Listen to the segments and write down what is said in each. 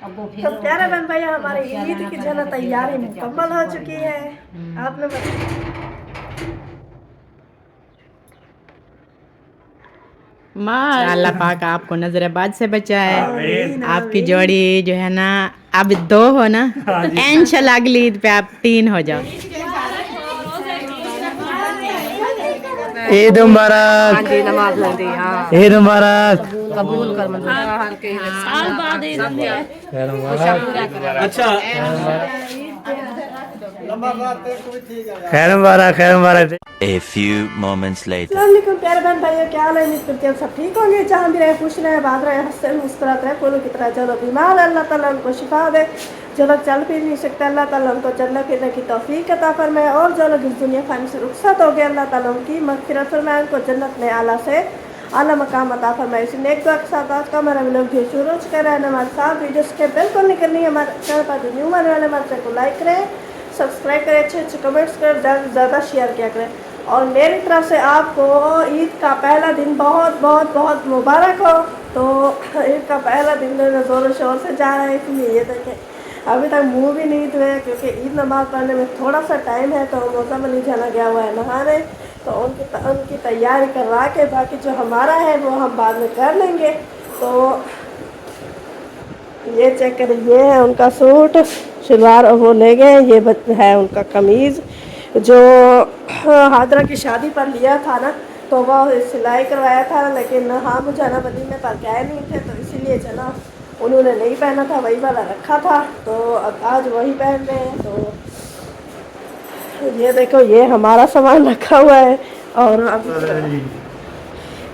तो प्यारे बहन भैया हमारी ईद की जो तैयारी मुकम्मल हो चुकी है। आपने माँ अल्लाह पाक आपको नजरबाज से बचाए। आमीन, आपकी आमीन। जोड़ी जो है ना अब 2 हो ना, इंशाल्लाह अगली ईद पे आप 3 हो जाओ। ईद मुबारक। जी नमाज लगी। हाँ ईद मुबारक। कबूल कर मंजूर साल बाद अच्छा खैर मुबारक, खैर मुबारक। A few moments later. अस्सलामुअलैकुम प्यारे बहन भाइयों, क्या हाल है? उम्मीद करती हैं सब ठीक होंगे, जहाँ भी रहे खुश रहे, बात रहे, हंसते मुस्कुराते रहे, फूलों की तरह। जो लोग बीमार है अल्लाह ताला उनको शिफा दे, जो लोग चल फिर नहीं सकते अल्लाह ताला उनको चलने फिरने की तौफीक अता फरमाए, और जो लोग इस दुनिया खाने से रुखसत हो गए अल्लाह ताला उनकी मग़फ़िरत फरमाए, उनको जन्नत में आला से आला मकाम अता फरमाए। इसी नेक दुआ के साथ आज का हमारा व्लॉग भी शुरू कर रहे हैं। हमारे साथ वीडियो के बिल्कुल नहीं करनी है, हमारे चैनल पर जो न्यू आने वाले हमारे चैनल को लाइक करें, सब्सक्राइब करें, अच्छे अच्छे कमेंट्स करें, ज़्यादा से ज़्यादा शेयर किया करें। और मेरी तरफ से आपको ईद का पहला दिन बहुत बहुत बहुत मुबारक हो। तो ईद का पहला दिन ज़ोर शोर से जा रहा है, इसलिए ये देखें अभी तक मुँह भी नहीं धोए, क्योंकि ईद नमाज़ पढ़ने में थोड़ा सा टाइम है। तो मौसम अली जाना गया हुआ है नहाने, तो उनकी तैयारी करवा के बाकी जो हमारा है वो हम बाद में कर लेंगे। तो ये चेक करें, ये है उनका सूट शलवार वो ले गए, ये है उनका कमीज़ जो हाजरा की शादी पर लिया था ना, तो वह सिलाई करवाया था, लेकिन हाँ मुझाना बदी में पर गए नहीं थे, तो इसीलिए चला उन्होंने नहीं पहना था, वही वाला रखा था, तो अब आज वही पहन रहे हैं। तो ये देखो ये हमारा सामान रखा हुआ है,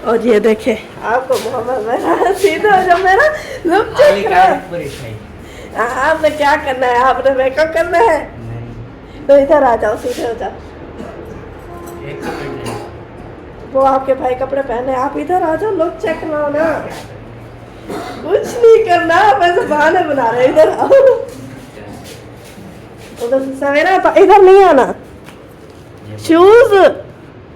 और ये देखे आपको मोहम्मद मेरा सीधा जब मेरा लुक चेक करो। आपने क्या करना है, आपने मेकअप करना है, तो इधर आ जाओ, सीधे हो जाओ। वो आपके भाई कपड़े पहने, आप इधर आ जाओ, लुक चेक करो ना, कुछ नहीं करना, वैसे बहाने बना रहे, इधर आओ। उधर सवेरा इधर नहीं आना। शूज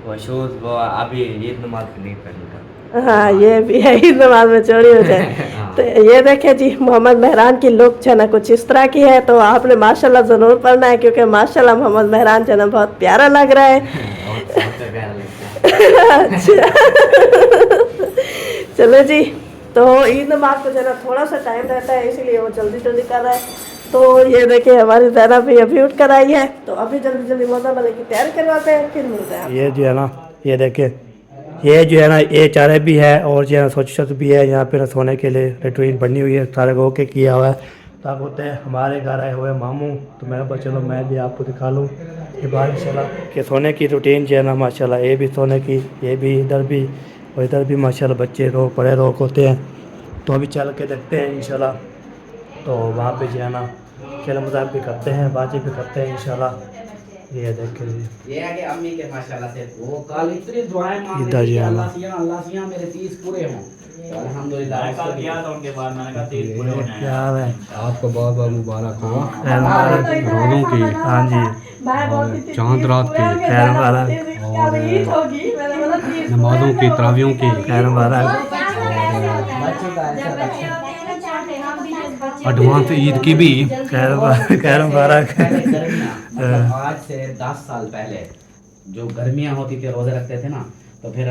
वो शूज वो अभी ईद नमाज नहीं पहनूंगा। हाँ ये भी है, ईद नमाज में चोरी हो जाए। तो ये देखे जी मोहम्मद मेहरान की लुक जो है ना कुछ इस तरह की है, तो आपने माशाल्लाह ज़रूर पढ़ना है, क्योंकि माशाल्लाह मोहम्मद मेहरान जो है ना बहुत प्यारा लग रहा है। अच्छा चलो जी, तो ईद नमाज को जो है ना थोड़ा सा टाइम रहता है, इसीलिए वो जल्दी जल्दी कर रहा है। तो ये देखिए हमारी ज़ैनब भी अभी उठ कर आई है, तो अभी जल्दी जल्दी मौसम वाले की तैयारी करवाते हैं, फिर मिलते हैं। ये जो है ना, ये देखे, ये जो है ना, ये चारे भी है, और जो है ना स्वच्छ भी है। यहाँ पे ना सोने के लिए लेटरीन बनी हुई है, सारे को ओके किया हुआ है। तब होते हैं हमारे घर आए हुए मामू, तो मैं बोला चलो मैं भी आपको दिखा लूँ ये बाहर माशाल्लाह कि सोने की रूटीन जो है ना माशाल्लाह, ये भी सोने की, ये भी इधर भी, और इधर भी माशाल्लाह बच्चे रोक बड़े रोक होते हैं। तो अभी चल के देखते हैं इंशाल्लाह। तो वहाँ पे जो है ना खेल मजाक भी करते हैं, बाजी भी करते हैं इंशाल्लाह। ये देख लीजिए, ये है कि अम्मी के माशाल्लाह से वो कल इतनी दुआएं मांग इधर रही थी ही कि आना। अल्लाह सियां मेरे 30 पूरे हों, तो अल्हम्दुलिल्लाह कल किया था उनके बाद, मैंने कहा 30 पूरे होने हैं। क्या है आपको बहुत बहुत मुबारक हो खैर रोज़ों की, हाँ जी, और चांद रात की, खैर मुबारक, और नमाजों की, तरावियों की, खैर मुबारक, बच्चे का ऐसा एडवांस ईद की भी खैर मुबारक। पहले गर्मियाँ, मतलब आज से 10 साल पहले जो गर्मियाँ होती थी, रोजे रखते थे ना, तो फिर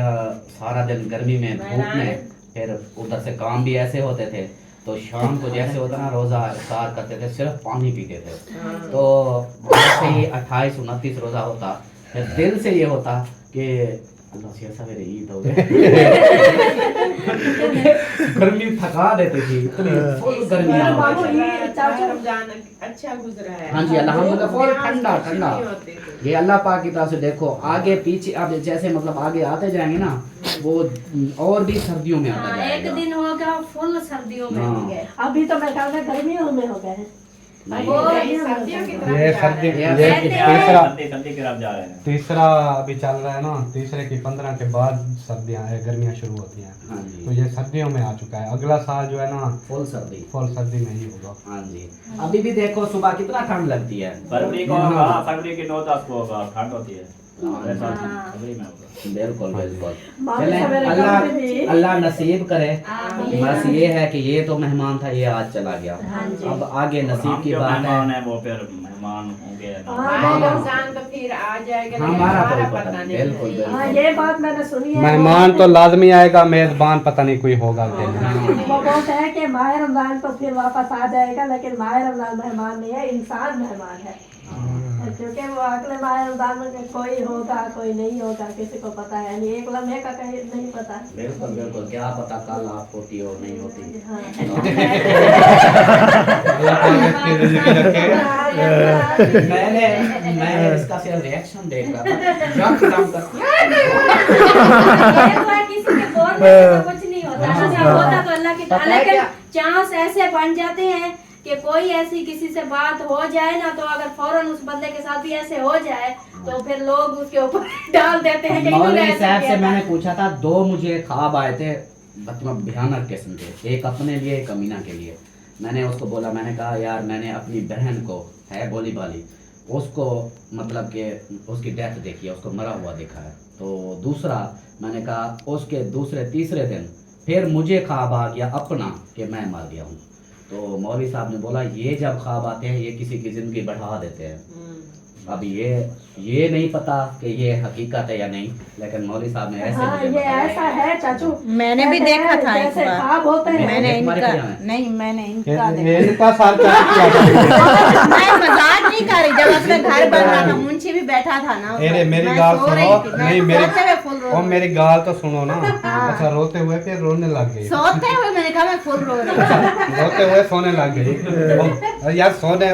सारा दिन गर्मी में धूप में, फिर उधर से काम भी ऐसे होते थे, तो शाम को जैसे होता ना रोज़ा इफ्तार करते थे, सिर्फ पानी पीते थे। तो वैसे ही 28 29 रोज़ा होता, फिर दिल से ये होता कि अल्लाह से सवेरे ईद हो गए। गर्मी थका देती थी, इतनी फुल गर्मियाँ अच्छा गुजरा है। हाँ जी अल्हम्दुलिल्लाह, फुल ठंडा ठंडा। ये अल्लाह पाक की तरफ से देखो, आगे पीछे अब जैसे मतलब आगे आते जाएंगे ना, वो और भी सर्दियों में आता जाएगा। एक दिन हो गया फुल सर्दियों में हो गए। अभी तो मैं ख्याल में गर्मियों में हो गए हैं। ये सर्दी, ये सर्दी की तरफ जा रहे हैं। तीसरा अभी चल रहा है ना, तीसरे की 15 के बाद सर्दियाँ गर्मियाँ शुरू होती हैं। हाँ जी, तो ये सर्दियों में आ चुका है। अगला साल जो है ना फुल सर्दी। फुल सर्दी में ही होगा। हाँ जी, अभी भी देखो सुबह कितना ठंड लगती है। फरवरी को होगा, फरवरी की 9-10 को होगा, ठंड होती है। बिल्कुल बिल्कुल। मामी चलें, सवेरे अल्लाह घर में भी- अल्लाह नसीब करे। बस ये है कि ये तो मेहमान था, ये आज चला गया। अब आगे नसीब की बात है। वो फिर मेहमान होंगे हाँ, रमजान तो फिर आ जाएगा, हमारा लेकिन कोई पता नहीं। बिल्कुल हाँ, बिल्कुल। ये बात मैंने सुनी है। मेहमान तो लाजमी आएगा, मेजबान पता नहीं कोई होगा कि नहीं। वो बोलते हैं कि माह रमजान तो फिर वापस आ जाएगा, लेकिन माह रमजान मेहमान नहीं है, इंसान मेहमान है। क्योंकि वो अगले माह रमजान में कोई होगा कोई नहीं होगा, किसी को पता है नहीं, एक लम्हे का कहीं नहीं पता। बिल्कुल बिल्कुल, क्या पता कल आप होती और नहीं होती। मैंने इसका सिर्फ रिएक्शन देख रहा था। यकदम कर किसी के बोलने से तो कुछ नहीं होता ना, जब होता तो अल्लाह की पता है लेकिन क्या? चांस ऐसे बन जाते हैं कि कोई ऐसी किसी से बात हो जाए ना, तो अगर फौरन उस बंदे के साथ भी ऐसे हो जाए तो फिर लोग उसके ऊपर डाल देते हैं कि इन्होंने मौलवी ऐसा साहब किया से था। मैंने पूछा था, 2 मुझे ख्वाब आए थे मतलब भयानक किस्म के, एक अपने लिए एक अमीना के लिए। मैंने उसको बोला, मैंने कहा यार मैंने अपनी बहन को है भोली भाली, उसको मतलब कि उसकी डेथ देखी है, उसको मरा हुआ देखा है। तो दूसरा मैंने कहा उसके दूसरे तीसरे दिन फिर मुझे ख्वाब आ गया अपना कि मैं मर गया हूँ। तो मौलवी साहब ने बोला ये जब ख्वाब आते हैं ये किसी की ज़िंदगी बढ़ा देते हैं। अब ये नहीं पता कि ये हकीकत है या नहीं, लेकिन मौलवी साहब ने ऐसे हाँ, मुझे ये बताया। ऐसा है चाचू। मैंने भी ऐसे देखा है, था एक जैसे बार। ख्वाब होते हैं। मैंने एक बार इनका किया है। नहीं, मैंने इनका देखा। इनका साथ क्या किया? मैं मजाक नहीं कर रही, जब अपने घर बन रहा था मुंशी भी बैठा था ना, अरे मेरी मैं गाल सो रही सुनो, थी, मैं नहीं मेरी सोते हुए फुल रो और रही मेरी गाल तो सुनो ना। अच्छा रोते हुए फिर रोने लग गई, सोते हुए मैंने कहा मैं फुल रो रही हूँ। रोते हुए सोने लग गई। और यार सोते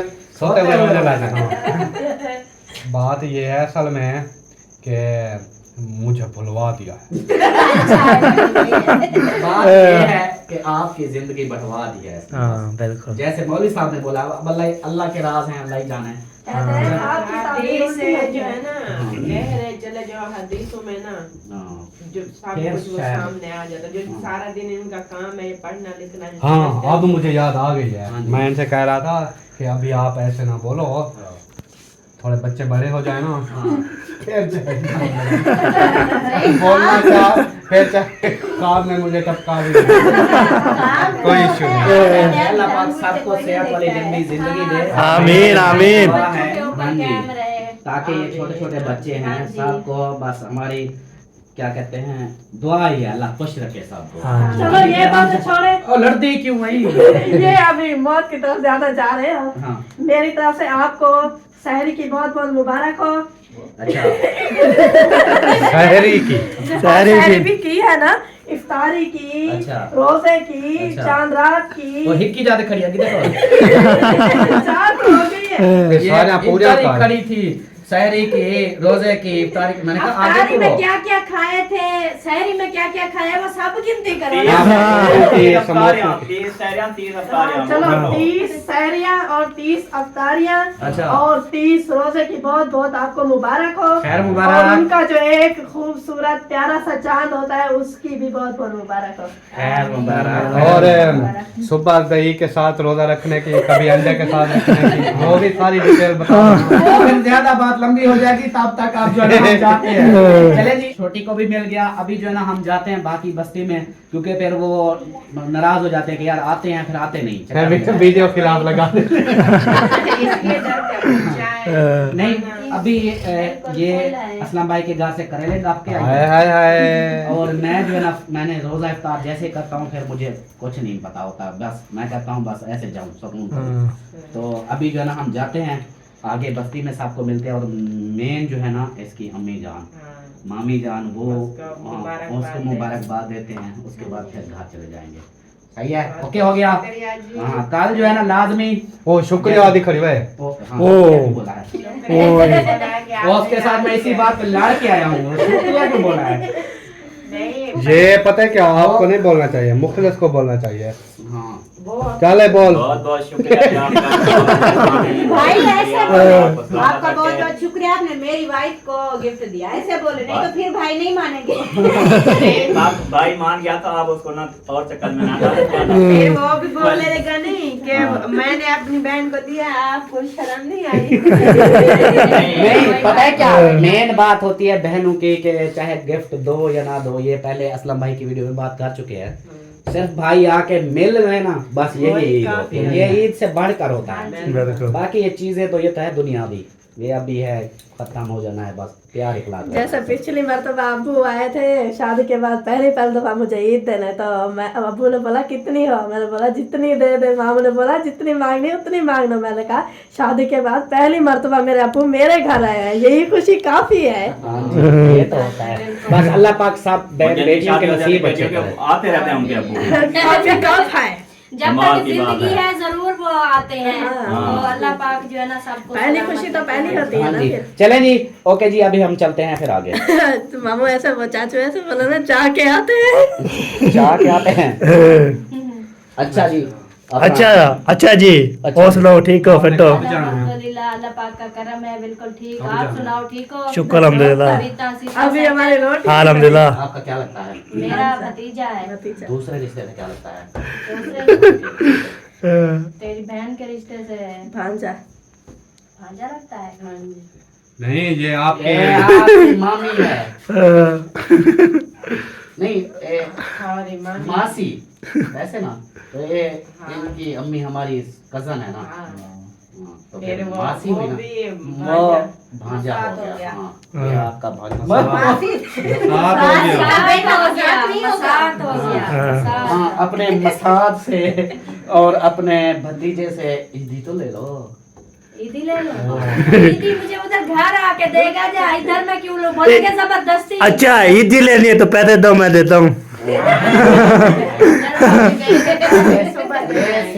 हुए रोने लग गई। बात ये है असल में कि मुझे भुलवा दिया है। बात ये है कि आपकी जिंदगी बढ़वा दी है। हाँ बिल्कुल। जैसे मौलवी साहब ने बोला, अब अल्लाह के राज हैं, अल्लाह ही जाने। कहते हैं आपकी शादी हदीस होती है जो है ना, कह रहे चले जाओ हदीसों में ना, हाँ। जो सब फिर कुछ वो शायद- सामने आ जाता, जो सारा दिन इनका काम है पढ़ना लिखना। हाँ अब मुझे याद आ गई है। हाँ जी। मैं इनसे कह रहा था कि अभी आप ऐसे ना बोलो, थोड़े बच्चे बड़े हो जाए ना, फिर बोलना चाह, फिर चाहे काम में मुझे टपका भी कोई इशू नहीं। अल्लाह पाक सबको सेहत वाली लंबी जिंदगी दे। आमीन, आमीन। दुआ है, के ऊपर हाँ जी। कायम रहे। ताकि ये छोटे छोटे बच्चे हैं हाँ जी। सबको बस हमारी क्या कहते हैं दुआ ही है, अल्लाह खुश रखे सबको। हाँ जी। चलो ये बात छोड़े, और लड़ती क्यों वही? ये अभी मौत की तरफ ज्यादा जा रहे हो। हाँ मेरी तरफ से आपको सहरी की बहुत बहुत मुबारक हो। अच्छा। शहरी की सहरी भी की है ना, इफ्तारी की, अच्छा। रोजे की, अच्छा। चांद रात की, वो हिक्की ज्यादा खड़ी है, देखो चार तो हो गई है। ये सारे पूरे इफ्तारी कर खड़ी थी, सहरी की, रोजे की, इफ्तारी की। मैंने कहा आगे अफ्तारी में तो क्या क्या खाए थे, सहरी में क्या क्या खाया, वो सब गिनती करो। चलो 30 सहरियाँ और 30 अफ्तारियाँ अच्छा। और 30 रोजे की बहुत बहुत आपको मुबारक हो। खैर मुबारक। और उनका जो एक खूबसूरत प्यारा सा चांद होता है उसकी भी बहुत बहुत मुबारक हो। खैर मुबारक। और सुबह दही के साथ रोजा रखने की, कभी अंडे के साथ रखने की, वो भी सारी डिटेल बता। फिर ज्यादा बात लंबी हो जाएगी, तब तक आप जो है ना हम जाते हैं। चले जी, छोटी को भी मिल गया। अभी जो है ना हम जाते हैं बाकी बस्ती में, क्योंकि फिर वो नाराज हो जाते हैं कि यार आते हैं फिर आते नहीं। फिर वीडियो खिलाफ लगा दे। इसलिए डरते हैं। नहीं अभी ये असलम भाई के घर से करेले आपके हाय हाय हाय। और मैं जो है ना मैंने रोजा इफ्तार जैसे करता हूँ, फिर मुझे कुछ नहीं पता होता, बस मैं कहता हूँ बस ऐसे जाऊँ सुकून करूँ। तो अभी जो है ना हम जाते हैं आगे बस्ती में, सबको मिलते हैं। और मेन जो है ना इसकी अम्मी जान मामी जान वो उसको मुबारकबाद देते हैं, उसके बाद फिर घर चले जाएंगे। सही है, ओके हो गया। हाँ कल जो है ना लाजमी ओ शुक्रिया आदि खड़ी भाई। बोला है और उसके साथ मैं इसी बात पे लड़ के आया हूँ, शुक्रिया क्यों बोला है? ये पता है क्या, आपको नहीं बोलना चाहिए, मुखलिस को बोलना चाहिए। हाँ चले बोल। बहुत बहुत शुक्रिया भाई ऐसे बोले, आपका बहुत बहुत शुक्रिया, आपने मेरी वाइफ को गिफ्ट दिया, ऐसे बोले, नहीं तो फिर भाई नहीं मानेंगे। भाई मान गया था, आप उसको ना और चक्कर में ना डालें। फिर वो भी बोलेगा नहीं कि मैंने अपनी बहन को दिया, आपको शर्म नहीं आई? नहीं, पता है क्या मेन बात होती है बहनों की कि चाहे गिफ्ट दो या ना दो, ये पहले असलम भाई की वीडियो में बात कर चुके हैं। सिर्फ भाई आके मिल रहे ना, बस यही ईद होती है। ये ईद से बढ़कर होता है। बिल्कुल। बाकी ये चीजें तो ये तो है दुनियावी, ये अभी है खत्म हो जाना है, बस प्यार इखलास। जैसे पिछली मरतबा अब्बू आए थे शादी के बाद, पहली दफा मुझे ईद देना, तो मैं अब्बू ने बोला कितनी हो, मैंने बोला जितनी दे दे। मामू ने बोला जितनी मांगनी उतनी मांगना। मैंने कहा शादी के बाद पहली मरतबा मेरे अब्बू मेरे घर आए हैं, यही खुशी काफी है। हाँ जी, ये तो होता है। बस अल्लाह पाक सब बेटियों के नसीब अच्छे करे। आते रहते हैं उनके अब्बू। काफी कफ है। जब कमाल तक की बात जिंदगी है। है जरूर वो आते हैं। हाँ। तो अल्लाह पाक जो है ना सबको पहली सलामत खुशी तो रखे। पहली होती है हाँ ना जी, फिर। चले जी, ओके जी, अभी हम चलते हैं फिर आगे। तो मामू ऐसे वो चाचू ऐसे बोले ना चाह के आते हैं। चाह के आते हैं। अच्छा जी, अपना- अच्छा जी, और सुनाओ ठीक हो फिर तो? अल्हम्दुलिल्लाह, अल्लाह पाक का करम है, बिल्कुल ठीक। आप सुनाओ ठीक हो? शुक्र अल्हम्दुलिल्लाह। कविता सीता अभी सर- हमारी रोटी अल्हम्दुलिल्लाह। आपका क्या लगता है? मेरा भतीजा है। भतीजा। दूसरे रिश्ते से क्या लगता है? दूसरे तेरी बहन के रिश्ते से भांजा। भांजा लगता है। नहीं, ये ये आपके आपकी मामी है। नहीं, हमारी माँ मासी वैसे ना, तो ये इनकी अम्मी हमारी कजन है ना। हाँ। हाँ, तो फिर फिर वो मासी वो हुई ना, भी वो भांजा हो साथ हो गया। गया। हाँ, ये आपका भांजा। साथ हो गया। साथ हो गया, साथ हो गया, साथ। हाँ, अपने मसाद से और अपने भतीजे से ईदी तो ले लो। ईदी ले लो। ईदी मुझे उधर घर आके देगा, जा इधर मैं क्यों लो, बोलेंगे जबरदस्ती। अच्छा ईदी लेनी है तो पैसे दो, मैं देता हूँ।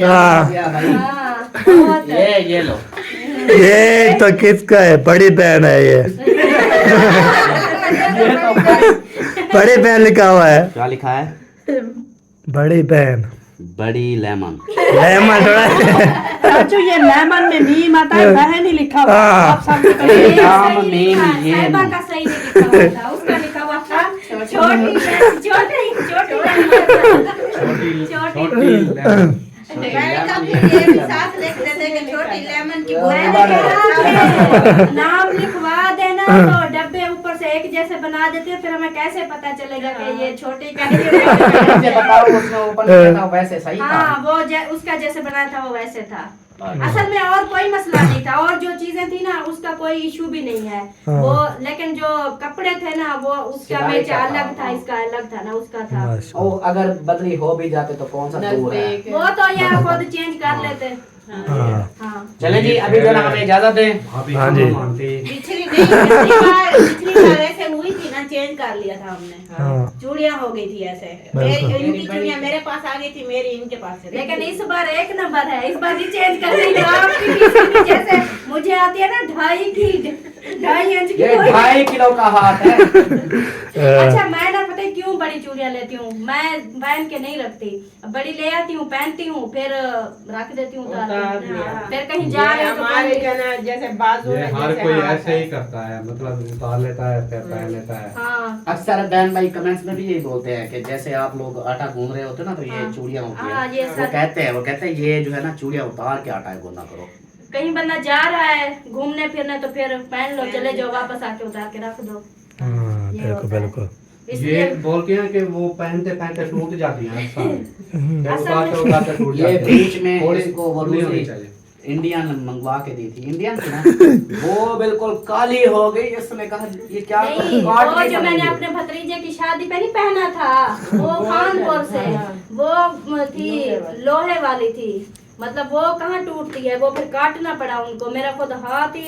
हाँ। हाँ, बहुत है। ये लो। ये तो किसका है? बड़ी बहन है ये। बड़ी बहन लिखा हुआ है। क्या लिखा है? बड़ी बहन। बड़ी लेमन। लेमन थोड़ा। चाचू ये लेमन में मीम आता है, बहन ही लिखा हुआ है। हाँ। आप सबको तो ये काम सही में लिखा है, ये साहिबा नहीं। का सही नहीं लिखा हुआ था, उसका लिखा हुआ था छोटी। नाम लिखवा देना तो डब्बे ऊपर से एक जैसे बना देते, फिर हमें कैसे पता चलेगा कि ये छोटे का मुझे बताओ, उसमें ऊपर लिखा था वैसे सही था? हाँ, वो उसका जैसे बनाया था वो वैसे था। असल में और कोई मसला नहीं था, और जो चीजें थी ना उसका कोई इशू भी नहीं है। हाँ। वो लेकिन जो कपड़े थे ना वो उसका सिलाई मैच का था, अलग था, हाँ। इसका अलग था ना, उसका था। ओ, अगर बदली हो भी जाते तो कौन सा दूर है? वो तो यार खुद चेंज कर लेते। हाँ। हाँ। चले जी, अभी जो ना हमें इजाजत दें। हाँ जी। पिछली बार ऐसे हुई थी ना, चेंज कर लिया था हमने। हाँ। चूड़ियाँ हो गई थी ऐसे। बिल्कुल। इनकी चूड़ियाँ मेरे पास आ गई थी, मेरी इनके पास से। लेकिन इस बार एक नंबर है, इस बार नहीं चेंज कर रही आपकी भी जैसे मुझे आती है ना 2.5 इंच की ये 2.5 किलो का हाथ है। अच्छा, मैं ना पता है क्यों बड़ी चूड़ियां लेती हूँ, मैं पहन के नहीं रखती, बड़ी ले आती हूँ, पहनती हूँ, फिर रख देती हूँ उतार के। फिर कहीं जा रहे हो तो हमारे पहन- क्या ना, जैसे बाजू ये में हर जैसे कोई हाथ ऐसे है। ही करता है, मतलब उतार लेता है फिर पहन लेता है। हाँ अक्सर बहन भाई कमेंट्स में भी यही बोलते हैं कि जैसे आप लोग आटा गूंद रहे होते हो ना, तो ये हाँ। चूड़ियां होती हाँ, ये है, वो सर- कहते हैं ये जो है ना चूड़ियां उतार के आटा गूंदा करो। कहीं बंदा जा रहा है घूमने फिरने तो फिर पहन लो, चले जाओ, वापस आके उतार के रख दो। हाँ, ये बिल्कुल होता है। बिल्कुल। ये इसलिए बोलते हैं कि वो पहनते पहनते टूट जाती हैं अक्सर। फिर असल उतारते में- उतारते टूट ये जाती हैं। बीच में थोड़ी इसको वो खुली होनी दूसरी चाहिए। इंडियन मंगवा के दी थी, इंडियन थी ना, वो बिल्कुल काली हो गई। इसने कहा ये क्या नहीं, काट वो के जो मैंने बनेगी। अपने भतीजे की शादी पे नहीं पहना था, वो खानपुर से, वो थी लोहे वाली थी, मतलब वो कहाँ टूटती है, वो फिर काटना पड़ा उनको, मेरा खुद हाथ ही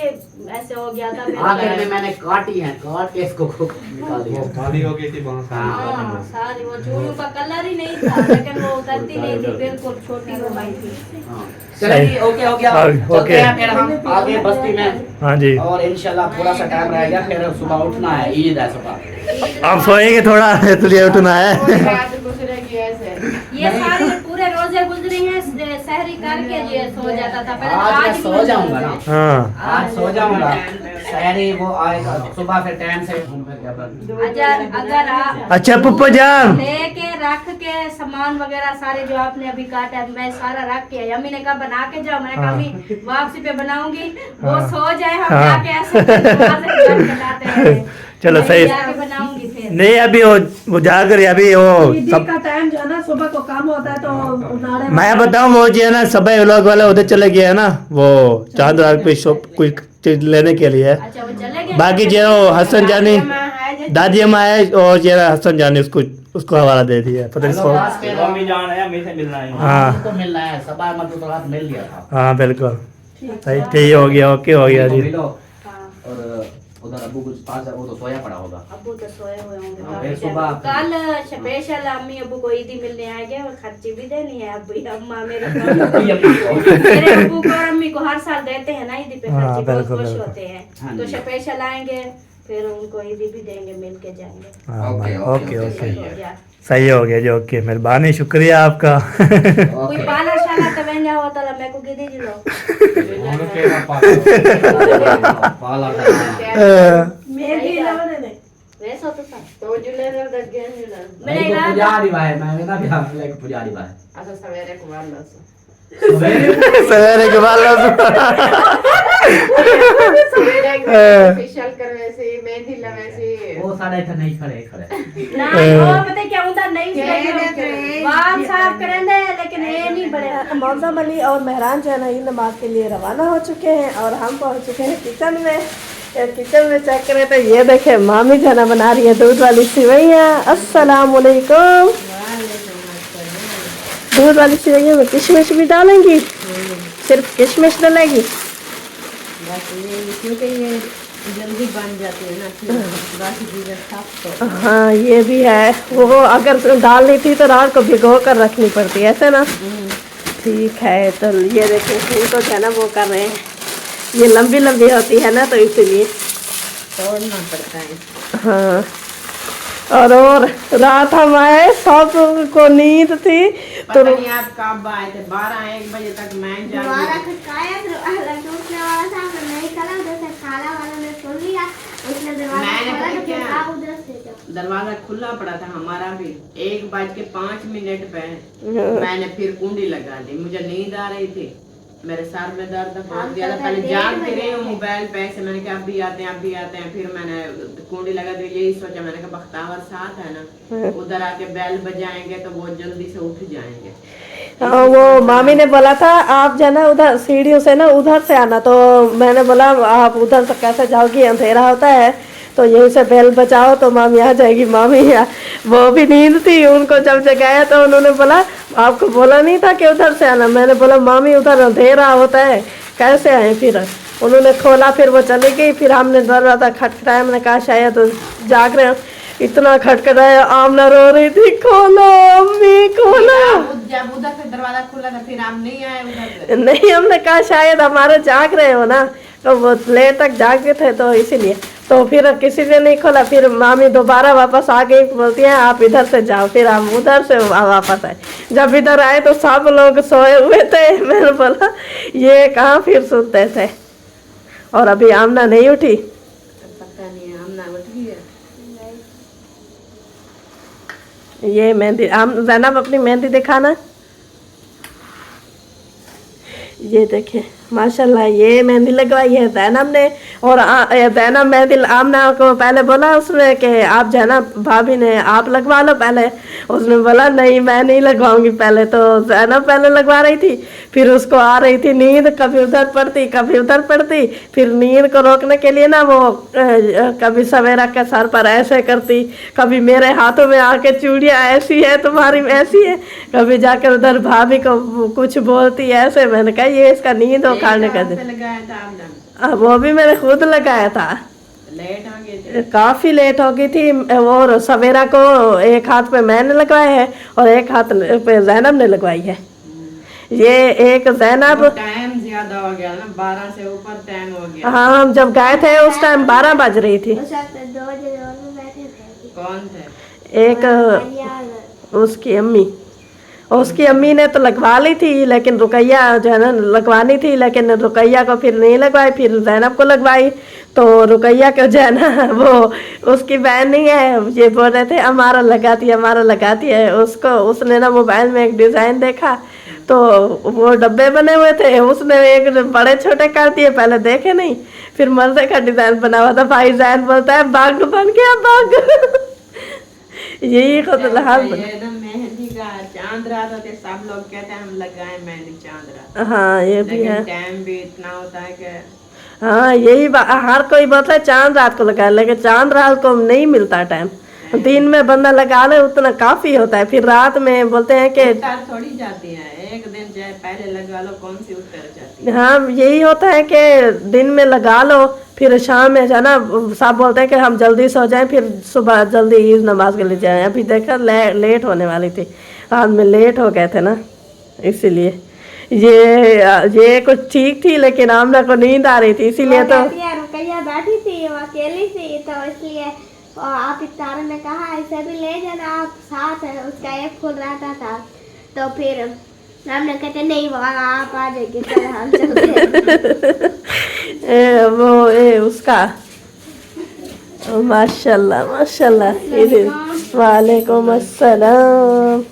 ऐसे हो गया था। आखिर में मैंने काटी है, काट के इसको निकाल दिया। वो काली हो गई थी बहुत सारी। हाँ, सारी वो चूड़ियों का कलर ही नहीं था, लेकिन वो उतरती नहीं थी, बिल्कुल छोटी हो गई थी। हाँ। चलो जी, ओके हो गया। हाँ, चलते ओके। हैं फिर हम आगे बस्ती में, हाँ जी। और इंशाल्लाह थोड़ा सा टाइम रहेगा, फिर सुबह उठना है, ईद है सुबह। आप सोएंगे थोड़ा इसलिए उठना है। रात गुजरेगी ऐसे। ये सारे पूरे रोजे गुजरे हैं, सहरी करके ये सो जाता था पहले। आज मैं भी सो मैं जाऊंगा ना, हाँ आज सो जाऊंगा। शहरी वो आएगा सुबह फिर टाइम से घूम फिर के अपन। अगर आप अच्छा पप्पा जान लेके रख के सामान वगैरह सारे जो आपने अभी काटा है, मैं सारा रख के आई। अम्मी ने कहा बना के जाओ, मैंने कहा अम्मी वापसी पे बनाऊंगी, वो सो जाए, हम जाके ऐसे वहाँ से घर कटाते हैं। चलो मैं सही। जाके बनाऊंगी फिर। नहीं अभी वो जाकर अभी वो ईदी सब का टाइम जो है ना सुबह को काम होता है तो उनाड़े मैं बताऊं वो जो है ना सब लोग वाले उधर चले गए है ना, वो चांद रात पे शॉप कोई चीज लेने के लिए। अच्छा वो चले गए। बाकी जो हसन जानी दादी अम्मा है और जो है हसन जानी उसको हवाला दे दिया, पता नहीं सो। अम्मी जान है, अम्मी से मिलना है। हाँ तो मिलना है, सभा मतलब तो रात मिल लिया था। हाँ बिल्कुल सही, ठीक हो गया, ओके हो गया जी। मिलो और उधर अबू कुछ पास है, वो तो सोया पड़ा होगा। अब्बू तो सोए हुए होंगे। हाँ, फिर सुबह कल स्पेशल अम्मी अब्बू को ईदी मिलने आएंगे और खर्ची भी देनी है। अब्बू अम्मा मेरे अब्बू को और अम्मी को हर साल देते हैं ना ईदी पे हाँ, खर्ची, बहुत बिल्कुल, खुश बिल्कुल। होते हैं। हाँ तो जी। स्पेशल आएंगे फिर उनको ईदी भी देंगे, मिल के जाएंगे। हाँ, ओके, ओके ओके, ओके सही हो है। गया। सही हो गया जी, ओके मेहरबानी, शुक्रिया आपका। कोई पाला शाला तो वेंजा होता ला मैं को गिदी जी लो। पाला मेहंदी लगाने ने वैसा तो था। तो जुले ने दग गए जुले। मेरा मेरे इरादा पुजारी भाई, मैं ना भी हम लाइक पुजारी भाई। अच्छा सवेरे को मार लो सो। सवेरे के बाद सवेरे फेशियल करवे से मेहंदी लगे से वो साढ़े इधर नहीं खड़े नहीं वो पता है क्या उधर नहीं बाल साफ करेंगे लेकिन ये नहीं बड़े। मौसम अली और मेहरान जो है ना ईद नमाज के लिए रवाना हो चुके हैं और हम पहुंच चुके हैं किचन में। किचन में चेक करें तो ये देखे मामी जो है ना बना रही है दूध वाली सिवैयाँ। अस्सलाम वालेकुम। दूध वाली सिवैयाँ में किशमिश भी डालेंगी? सिर्फ किशमिश डालेगी? क्योंकि ये जल्दी बन जाती है ना, बाकी चीजें साफ तो। हाँ ये भी है, वो अगर डालनी थी तो रात को भिगो कर रखनी पड़ती है ऐसे ना। ठीक है तो ये देखिए इनको जो है ना वो कर रहे हैं, ये लंबी लंबी होती है ना तो इसीलिए तोड़ना पड़ता है। हाँ। और रात हम आए, सब को नींद थी तो पता नहीं आप कब आए थे, 12-1 बजे तक मैं दोबारा जागी। खटकाया तो लटूटने वाला था, पर नहीं करा, जैसे खाला वाला ने सुन लिया, उसने दरवाजा मैंने खोला पता तो क्या? फिर उधर से जब दरवाजा खुला पड़ा था हमारा भी। 1:05 पे मैंने फिर कुंडी लगा दी। मुझे नींद आ रही थी, मेरे सर में दर्द बहुत ज्यादा, पहले जागती रही हूँ मोबाइल पे से। मैंने कहा अब भी आते हैं। फिर मैंने कुंडी लगा दी, यही सोचा, मैंने कहा बख्तावर साथ है ना, उधर आके बेल बजाएंगे तो वो जल्दी से उठ जाएंगे। वो मामी ने बोला था आप जो है ना उधर सीढ़ियों से ना उधर से आना, तो मैंने बोला आप उधर से कैसे जाओगी, अंधेरा होता है, तो यहीं से बेल बजाओ तो मामी आ जाएगी। मामी वो भी नींद थी, उनको जब जगाया तो उन्होंने बोला आपको बोला नहीं था कि उधर से आना। मैंने बोला मामी उधर अंधेरा होता है, कैसे आए? फिर उन्होंने खोला, फिर वो चली गई। फिर हमने दरवाज़ा खटखटाया, मैंने कहा शायद तो जाग रहे हो। इतना खटखटाया, आमना रो रही थी, खोलो अम्मी खोलो। जब उधर से दरवाजा खुला था फिर आप नहीं आए उधर से। नहीं, हमने कहा शायद हमारे जाग रहे हो ना, तो वो लेट तक जागे थे तो इसीलिए। तो फिर किसी ने नहीं खोला। फिर मामी दोबारा वापस आ गई, बोलती हैं आप इधर से जाओ। फिर हम उधर से वापस आए। जब इधर आए तो सब लोग सोए हुए थे। मैंने बोला ये कहाँ फिर सुनते थे। और अभी आमना नहीं उठी। पता नहीं आमना उठ गई है। ये मेहंदी जैनब अपनी मेहंदी दिखाना। ये देखे माशाल्लाह, ये मेहंदी लगवाई है जैनब ने। और जैनब मेहंदी आमना को पहले बोला उसने कि आप जो है ना भाभी ने आप लगवा लो पहले। उसने बोला नहीं मैं नहीं लगवाऊंगी पहले। तो जैनब पहले लगवा रही थी, फिर उसको आ रही थी नींद, कभी उधर पड़ती कभी उधर पड़ती। फिर नींद को रोकने के लिए ना वो कभी सवेरा के सर पर ऐसे करती, कभी मेरे हाथों में आके चूड़ियाँ ऐसी है तुम्हारी ऐसी है, कभी जाकर उधर भाभी को कुछ बोलती ऐसे। मैंने कहा ये इसका नींद उखाड़ने का दिन। लगाया था आपने? वो भी मैंने खुद लगाया था। लेट हो गए थे। काफी लेट हो गई थी। और सवेरा को एक हाथ पे मैंने लगवाया है और एक हाथ पे जैनब ने लगवाई है। ये एक जैनब टाइम ज्यादा हो गया ना, 12 से ऊपर टाइम हो गया। हाँ हम जब गए थे उस टाइम 12 बज रही थी। उस वक्त 2 बजे में बैठे थे। कौन थे? एक उसकी अम्मी उसकी अम्मी ने तो लगवा ली थी, लेकिन रुकैया जो है ना लगवानी थी, लेकिन रुकैया को फिर नहीं लगवाई, फिर जैनब को लगवाई। तो रुकैया को जो है ना वो उसकी बहन नहीं है, ये बोल रहे थे हमारा लगाती है, हमारा लगाती है। उसको उसने ना मोबाइल में एक डिज़ाइन देखा, तो वो डब्बे बने हुए थे, उसने एक बड़े छोटे कर दिए, पहले देखे नहीं, फिर मर्दे का डिज़ाइन बना हुआ था। भाई जैन बोलता है बाग बन गया बाग। यही खुद हाल बना। ये ना मेहंदी का चांद रात होते, सब लोग कहते हैं हम लगाए मेहंदी चांद रात। हाँ ये भी है। लेकिन टाइम भी इतना होता है कि हाँ यही हर कोई बोलता है चांद रात को लगाए, लेकिन चांद रात को नहीं मिलता टाइम। दिन में बंदा लगा ले उतना काफी होता है, फिर रात में बोलते हैं कि उतर थोड़ी जाती है, एक दिन चाहे पहले लगा लो, कौन सी उतर जाती है। हाँ यही होता है कि दिन में लगा लो, फिर शाम में जाना, सब बोलते हैं कि हम जल्दी सो जाएं, फिर सुबह जल्दी ईद नमाज के लिए जाएं। अभी देखा लेट होने वाली थी, रात में लेट हो गए थे ना, इसीलिए ये कुछ ठीक थी, लेकिन आमना को नींद आ रही थी, इसीलिए तो रुकैया बैठी थी, वो अकेली थी, तो इसलिए आप इफ्तार ने कहा ऐसे भी ले जाना, आप साथ है, उसका एक फूल रहता था। तो फिर हमने कहते नहीं वो आप आ जाएंगे, चल हम चलते हैं। वो उसका माशाल्लाह माशाल्लाह। वालेकुम अस्सलाम।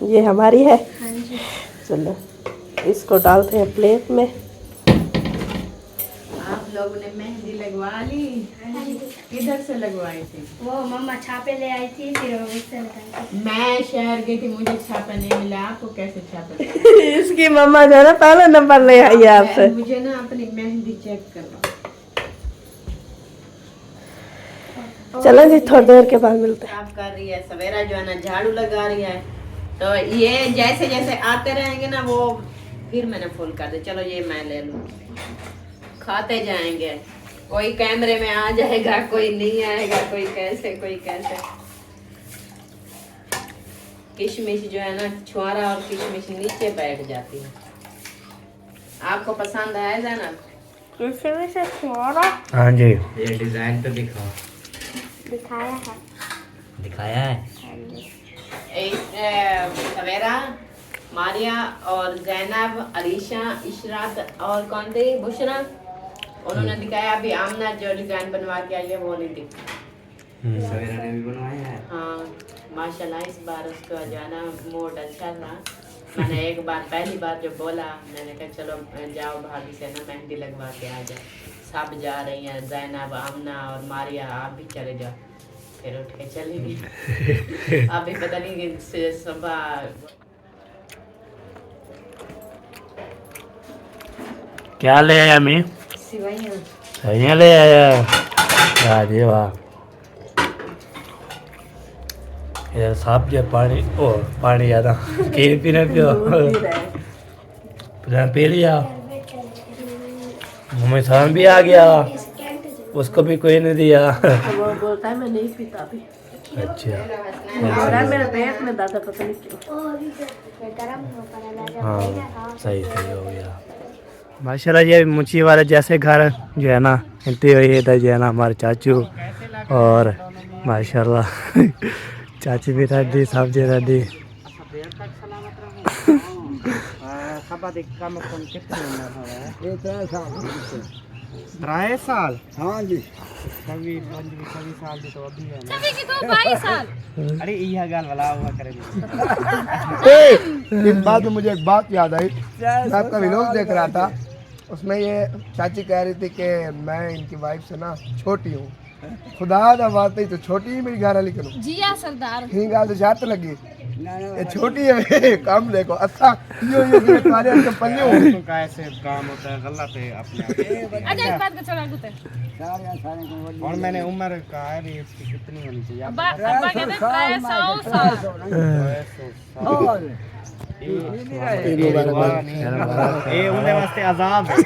ये हमारी है। चलो इसको डालते हैं प्लेट में। आप लोगों ने मेहंदी लगवा ली? किधर से लगवाई थी? वो मम्मा छापे ले आई थी, फिर वो उससे लगाई थी। मैं शहर गई थी, मुझे छापा नहीं मिला, आपको कैसे छापा? इसकी मम्मा जो है ना पहला नंबर ले आई है आपसे। मुझे ना अपनी मेहंदी चेक करवा। चलो जी थोड़ी देर के बाद मिलते हैं। साफ कर रही है, सवेरा जो है ना झाड़ू लगा रही है, तो ये जैसे जैसे आते रहेंगे ना वो फिर मैंने फुल कर दे। चलो ये मैं ले लूँ, खाते जाएंगे, कोई कैमरे में आ जाएगा, कोई नहीं आएगा, कोई कैसे कोई कैसे। किशमिश जो है ना छुआरा और किशमिश नीचे बैठ जाती है। आपको पसंद है जैनब? किशमिश से छुआरा हाँ जी ये डिजाइन तो दिखाओ। दिखाया है। सवेरा, मारिया और जैनब, अलीशा, इशरात और कौन थी, बुशरा, उन्होंने दिखाया। अभी आमना जो डिजाइन बनवा के आई है वो नहीं दिखा। सवेरा ने भी बनवाया है। हाँ माशाल्लाह, इस बार उसका जो है ना मूड अच्छा था। मैंने एक बार पहली बार जो बोला, मैंने कहा चलो जाओ भाभी से ना मेहंदी लगवा के आ जाओ। सब जा रही हैं, जैनब, आमना और मारिया, आप भी चले जाओ। फिर उठ के चली गई। अभी पता नहीं कि सुबह क्या ले आया मैं? सिवैयाँ ले आया। वाह जी वाह। इधर साफ जो पानी, ओ पानी ज़्यादा खीर पीने पियो, पी लिया। मम्मी साम भी आ गया, उसको भी कोई नहीं दिया। वो बोलता है मैं नहीं पीता अभी। अच्छा मेरे पेट में दादा पता नहीं क्यों। हाँ सही हो गया। माशाल्लाह ये मुची वाले जैसे घर जो है ना हिलती हुई इधर जो है ना हमारे चाचू, और माशाल्लाह चाची भी रेडी, सब्जी रेडी। त्राए साल हाँ जी कभी साल की तो अभी है ना। की तो 22 साल। अरे यह गाल वाला हुआ करे। इस बात में मुझे एक बात याद आई, मैं आपका व्लॉग देख रहा था, उसमें ये चाची कह रही थी कि मैं इनकी वाइफ से ना छोटी हूँ। खुदा दा बात नहीं तो छोटी ही मेरी घर वाली करूँ। जिया सरदार ही गाल तो जात लगी, ये छोटी है। काम देखो अच्छा ये काले के पल्ले हो तो कैसे काम होता है, गलत है अपने। अच्छा इस बात का छोड़ा गुते। और मैंने उम्र कहा है भी इसकी कितनी होनी चाहिए? अब्बा कहते हैं 100 साल। ये उन्हें वास्ते अजाब है।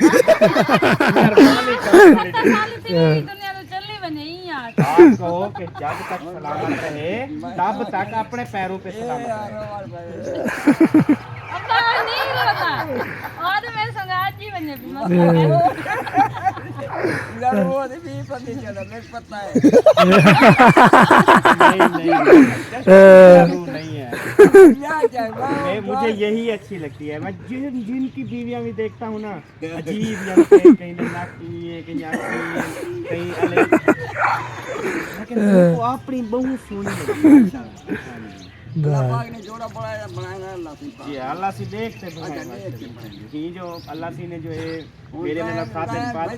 दुनिया तो चलनी बने ही यार। आप कहो कि जब तक सलामत रहे तब तक अपने पैरों पे सलामत रहे। अब्बा नहीं रोता और मेरे संग आज ही बने भी नहीं है। मुझे यही अच्छी लगती है। मैं जिनकी बीवियां भी देखता हूँ ना, अजीब लगते हैं, कहीं नलाकी है, कहीं आखी, कहीं अलग, लेकिन उनको अपनी बहुत सोनी लगती है। जी अल्लाह से देखते हैं जो अल्लाह से ने जो है मेरे में खाते बात है।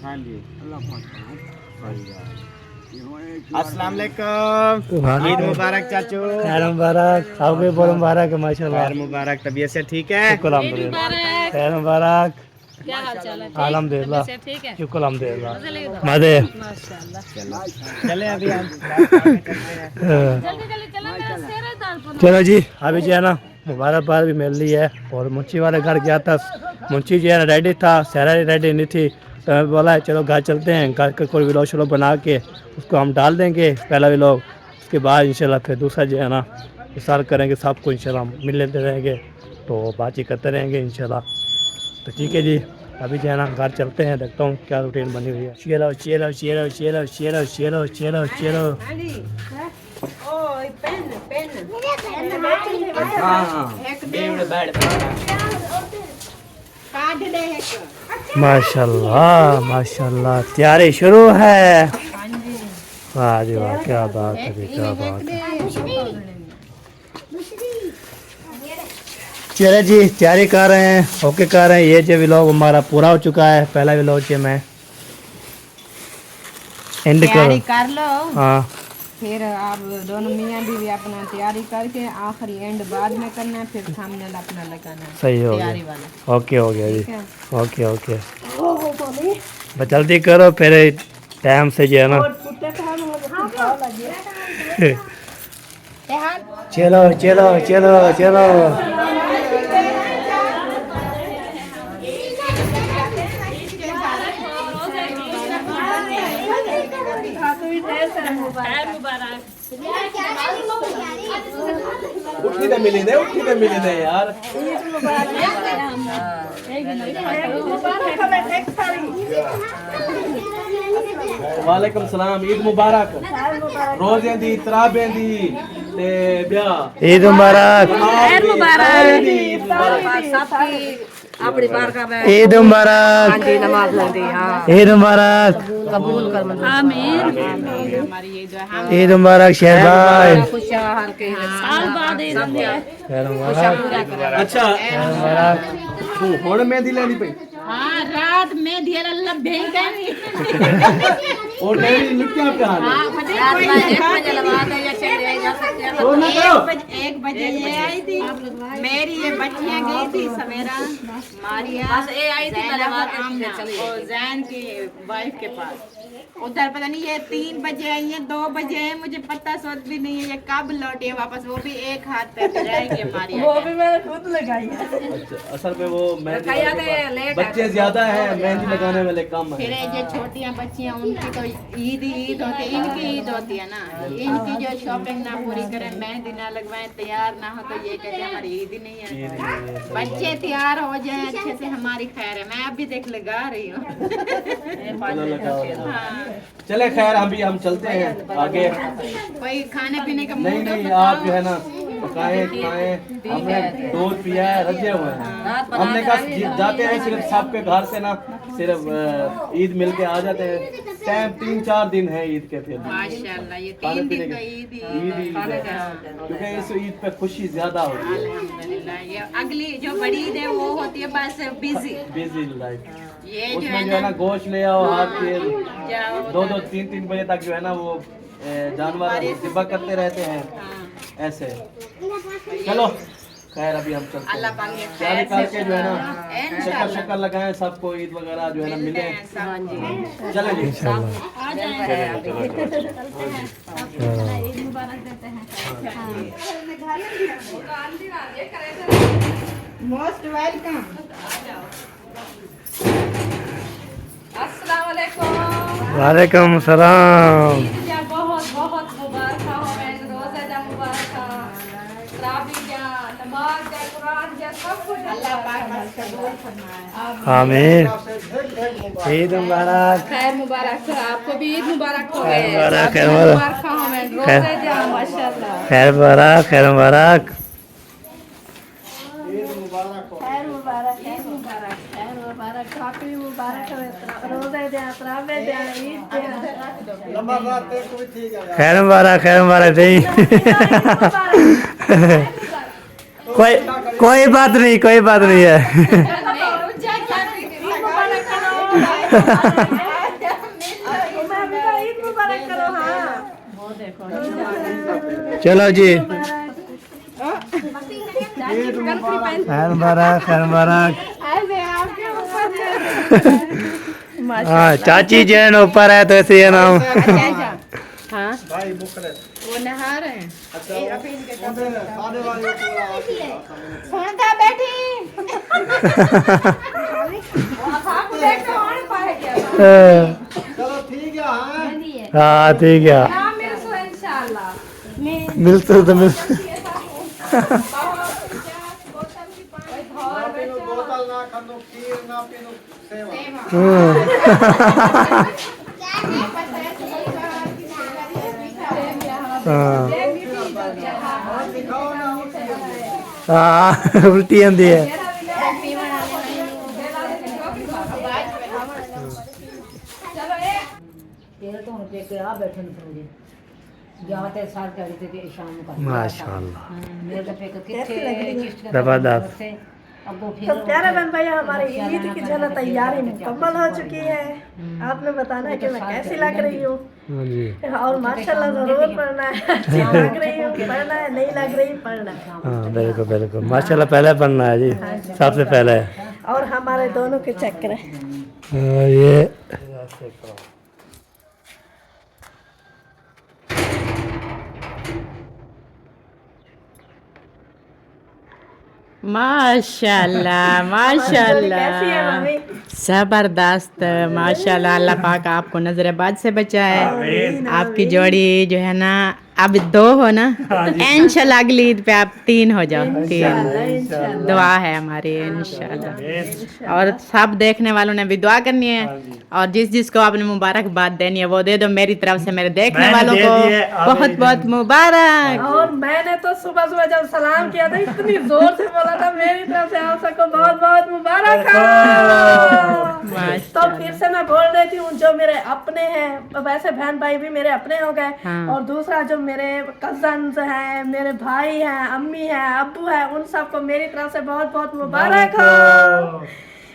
हाँ जी अस्सलाम वालेकुम, ईद मुबारक चाचू। खैर मुबारक, आपके बहुत मुबारक है माशाल्लाह। खैर मुबारक, तबीयत से ठीक है? शुक्र अल्हम्दुलिल्लाह। खैर मुबारक, क्या हाल चाल है? अल्हम्दुलिल्लाह ठीक है, शुक्र अल्हम्दुलिल्लाह। मजे चले अभी हम चलते हैं। चलो जी, अभी जो है ना मुबारकबाद भी मिल रही है। और मुंशी वाले घर गया था, मुंशी जो है ना रेडी था, सहरा रेडी नहीं थी, तो मैं बोला चलो घर चलते हैं, घर का कोई व्लॉग शॉग बना के उसको हम डाल देंगे पहला व्लॉग, उसके बाद इंशाल्लाह फिर दूसरा जो है ना इशार करेंगे, सबको इंशाल्लाह मिल लेते रहेंगे, तो बातचीत करते रहेंगे इंशाल्लाह। तो ठीक है जी, अभी जो है ना घर चलते हैं, देखता हूँ क्या रूटीन बनी हुई है। चलो चलो चलो चलो चलो चलो चलो चलो। माशाल्लाह माशाल्लाह, तैयारी शुरू है। वाह जी वाह, क्या बात है, क्या बात है। चले जी, तैयारी कर रहे हैं, ओके कर रहे हैं। ये जो व्लॉग हमारा पूरा हो चुका है, पहला व्लॉग जो मैं एंड तैयारी कर लो। हाँ, फिर आप दोनों मियाँ बीवी अपना तैयारी करके आखिरी एंड बाद में करना है, फिर थंबनेल अपना लगाना है। सही हो तैयारी गया, वाला। ओके हो गया जी, ठीक है। Okay okay. बस जल्दी करो फिर टाइम से जो है ना। चलो चलो चलो चलो। उठी तो मिली दे यार। वालेकुम सलाम, ईद मुबारक। रोज़ें दी, तराबें दी ते ब्याह। ईद मुबारक, खैर मुबारक, अपनी बारगाह में ईद मुबारक, हाजी नमाज लंदी। हाँ, ईद मुबारक, कबूल कर। आमीन। ईद मुबारक शेर भाई। खुशहाल के साल बाद ईद आंदी है। खैर मुबारक। अच्छा तू हुण मेहंदी लेनी पई? हाँ, रात में दिया अल्लाह भेज गई। और मेरी लुटिया पे हाल हाँ, मुझे कोई बजे लगा दे या चले जा सकते हैं। तो ना करो। 1 बजे ये आई थी, मेरी ये बच्चियां गई थी सवेरा, मारिया बस ये आई थी, मैंने बात आमना और जैन की वाइफ के पास। उधर पता नहीं ये 3 बजे आई है, 2 बजे है, मुझे पता सोच भी नहीं है ये कब लौटी है वापस, वो भी एक हाथ पे जाएंगे मारिया। वो भी मैंने खुद लगाई है। अच्छा, असल में वो मेहंदी वाले बच्चे ज्यादा है, मेहंदी लगाने वाले कम फिर है। ये छोटियां बच्चियां उनकी तो ईद होती है, इनकी ईद होती है ना, इनकी जो शॉपिंग ना पूरी करें, मेहंदी ना लगवाएं, तैयार ना हो, तो ये कहते हैं हमारी ईद ही नहीं है। बच्चे तैयार हो जाए अच्छे से, हमारी खैर है। मैं अभी देख लगा रही हूँ। चलो लगाओ। हाँ। चले खैर अभी हम चलते हैं आगे। कोई खाने पीने का नहीं मूड नहीं, हो आप जो है ना पकाएं खाएं, हमने दूध पिया है, रजे हुए हैं। हमने कहा जाते हैं सिर्फ सबके घर से ना, सिर्फ ईद मिल के आ जाते हैं। टाइम 3-4 दिन है ईद के। फिर माशाल्लाह, ये खाने 3 पीने दिन का का ईद ईद है, क्योंकि इस ईद पे खुशी ज्यादा होती है। अल्हम्दुलिल्लाह। ये अगली जो बड़ी ईद है वो होती है बस बिजी लाइफ। ये जो उसमें है जो है ना गोश्त ले आओ, हाथ के जाओ 2-2, 3-3 बजे तक जो है ना वो जानवर ज़िबा करते रहते हैं ऐसे। चलो खैर अभी हम चलते अल्लाह हैं, पाक ये तैयारी खैर करके जो है ना शक्कर शक्कर लगाएं, सबको ईद वगैरह जो है ना मिले। चले जी आ जाएंगे। Most welcome. अस्सलाम वालेकुम। वालेकुम सलाम। ईद बहुत बहुत मुबारक हो, रोज़े दा मुबारक, राबी जा नमाज या कुरान या सब कुछ अल्लाह पाक बस कबूल फरमाए। आमीन। ईद मुबारक। खैर मुबारक हो, आपको भी ईद मुबारक हो। खैर मुबारक, आपको खैर मुबारक। मुबारक हो, हमें रोज़े जाओ माशाल्लाह। खैर मुबारक, खैर मुबारक। खैर मुबारक, खैर मुबारक, खैर मुबारक, काफी मुबारक है। रोज़े दे, तरावे दे, ईद दे। खैर मुबारक, खैर मुबारक नहीं। कोई बात नहीं, कोई बात नहीं है। ईद मुबारक करो। हाँ चलो जी, खैर मुबारक, खैर मुबारक। हाँ, चाची जैन ऊपर है तो ऐसे ये नाम। हाँ वो नहा रहे हैं। अभी इनके सोनता बैठी। चलो ठीक है। हाँ ठीक है, मिल तो मिल। बोतल ना खानो, खीर ना पीनो, सेवा। हाँ उल्टी आंदी है। माशाल्लाह, जबरदस्त। तो प्यारे बहन भैया, हमारी ईद की जो है ना तैयारी मुकम्मल हो चुकी है। आपने बताना है कि मैं कैसी लग रही हूँ, और माशाल्लाह जरूर पढ़ना है। अच्छी लग रही हूँ, पढ़ना है, नहीं लग रही पढ़ना है। हाँ बिल्कुल बिल्कुल, माशाल्लाह पहले पढ़ना है जी, सबसे पहले। और हमारे दोनों के चक्कर है। ये माशाल्लाह माशाल्लाह, जबरदस्त माशाल्लाह। अल्लाह पाक आपको नजरबाज से बचाए। आपकी जोड़ी जो है ना, अब 2 हो ना, इंशाल्लाह अगली ईद पे आप 3 हो जाओ। 3 दुआ है हमारी इंशाल्लाह। और सब देखने वालों ने भी दुआ करनी है, और जिस जिसको आपने मुबारकबाद देनी है वो दे दो। मेरी तरफ से मेरे देखने वालों को बहुत बहुत मुबारक। और मैंने तो सुबह सुबह जब सलाम किया था इतनी जोर से बोला था, मेरी तरफ से आप सबको बहुत बहुत मुबारक हो। तो फिर से मैं बोल देती हूँ, जो मेरे अपने हैं, वैसे बहन भाई भी मेरे अपने हो गए, और दूसरा जो मेरे कजन्स हैं, मेरे भाई हैं, अम्मी हैं, अब्बू हैं, उन सबको मेरी तरफ से बहुत बहुत मुबारक हो।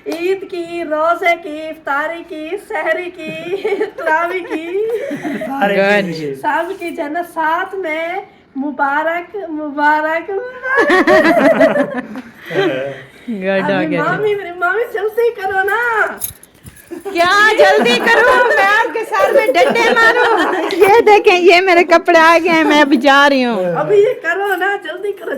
ईद की, रोजे की, इफ्तारी की, सहरी की, तरावी की, सब की जन्नत साथ में मुबारक मुबारक मामी, मेरी मामी जल्दी करो ना। क्या जल्दी करूं मैं, आपके सर में डंडे मारूं? ये देखें, ये मेरे कपड़े आ गए हैं, मैं अभी जा रही हूँ। अभी ये करो ना, जल्दी करो,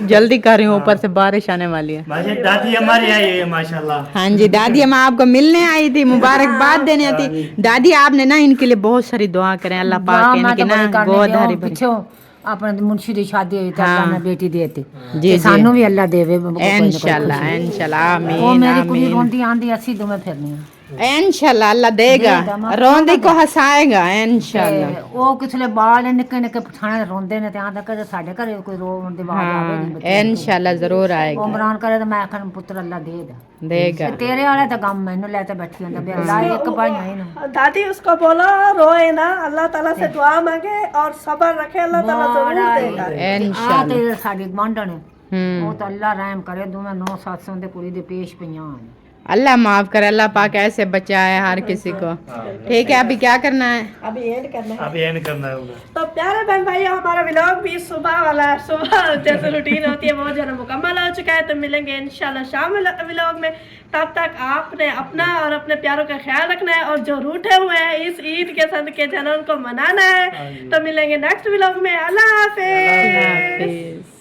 जल्दी कर रही हूँ, ऊपर से बारिश आने वाली है। दादी हमारी आई है माशाल्लाह। हाँ जी, दादी अम्मा आपको मिलने आई थी, मुबारकबाद देने आई थी। दादी आपने ना इनके लिए बहुत सारी दुआ करें, अल्लाह पाक इनकी ना गोद हरी भरी। अपने मुंशी दी शादी हुई था, अल्लाह ने बेटी देती जी, सानू भी अल्लाह देवे इंशाल्लाह इंशाल्लाह आमीन। वो मेरी कुड़ी रोंदी आंदी असी दोवें फिरनी इंशाल्लाह, अल्लाह देगा, रोंदी को हंसाएगा इंशाल्लाह। वो किसले बाल निक्के निक्के पठाने रोंदे ने ते आंदा कदे साडे घरे कोई रोन दी आवाज आवे नहीं। इंशाल्लाह जरूर आएगा। उमरान करे तो मैं आखन पुत्र अल्लाह देगा। तेरे वाले तो गम मैनू लेते बैठी होंदा बे अल्लाह एक भाई है ना। दादी उसको बोलो रोए ना, अल्लाह ताला से दुआ मांगे और सब्र रखे, अल्लाह ताला जरूर देगा इंशाल्लाह। आ तेरे साडी गवांढण वो तो अल्लाह रहम करे, दोवें 9 700 दे कुड़ी दे पेश पईयां। अल्लाह माफ करे, अल्लाह पाक ऐसे बचाए हर किसी को। ठीक है, अभी क्या करना है? अभी एंड करना है। अभी एंड करना है। तो प्यारे बहन भाइयों, हमारा व्लॉग भी सुबह वाला है, सुबह जैसे रूटीन होती है वो जो है मुकम्मल हो चुका है। तो मिलेंगे इंशाल्लाह शाम व्लॉग में। तब तक आपने अपना और अपने प्यारों का ख्याल रखना है, और जो रूठे हुए हैं इस ईद के सदके जनों को मनाना है। तो मिलेंगे नेक्स्ट व्लॉग में। अल्लाह हाफिज।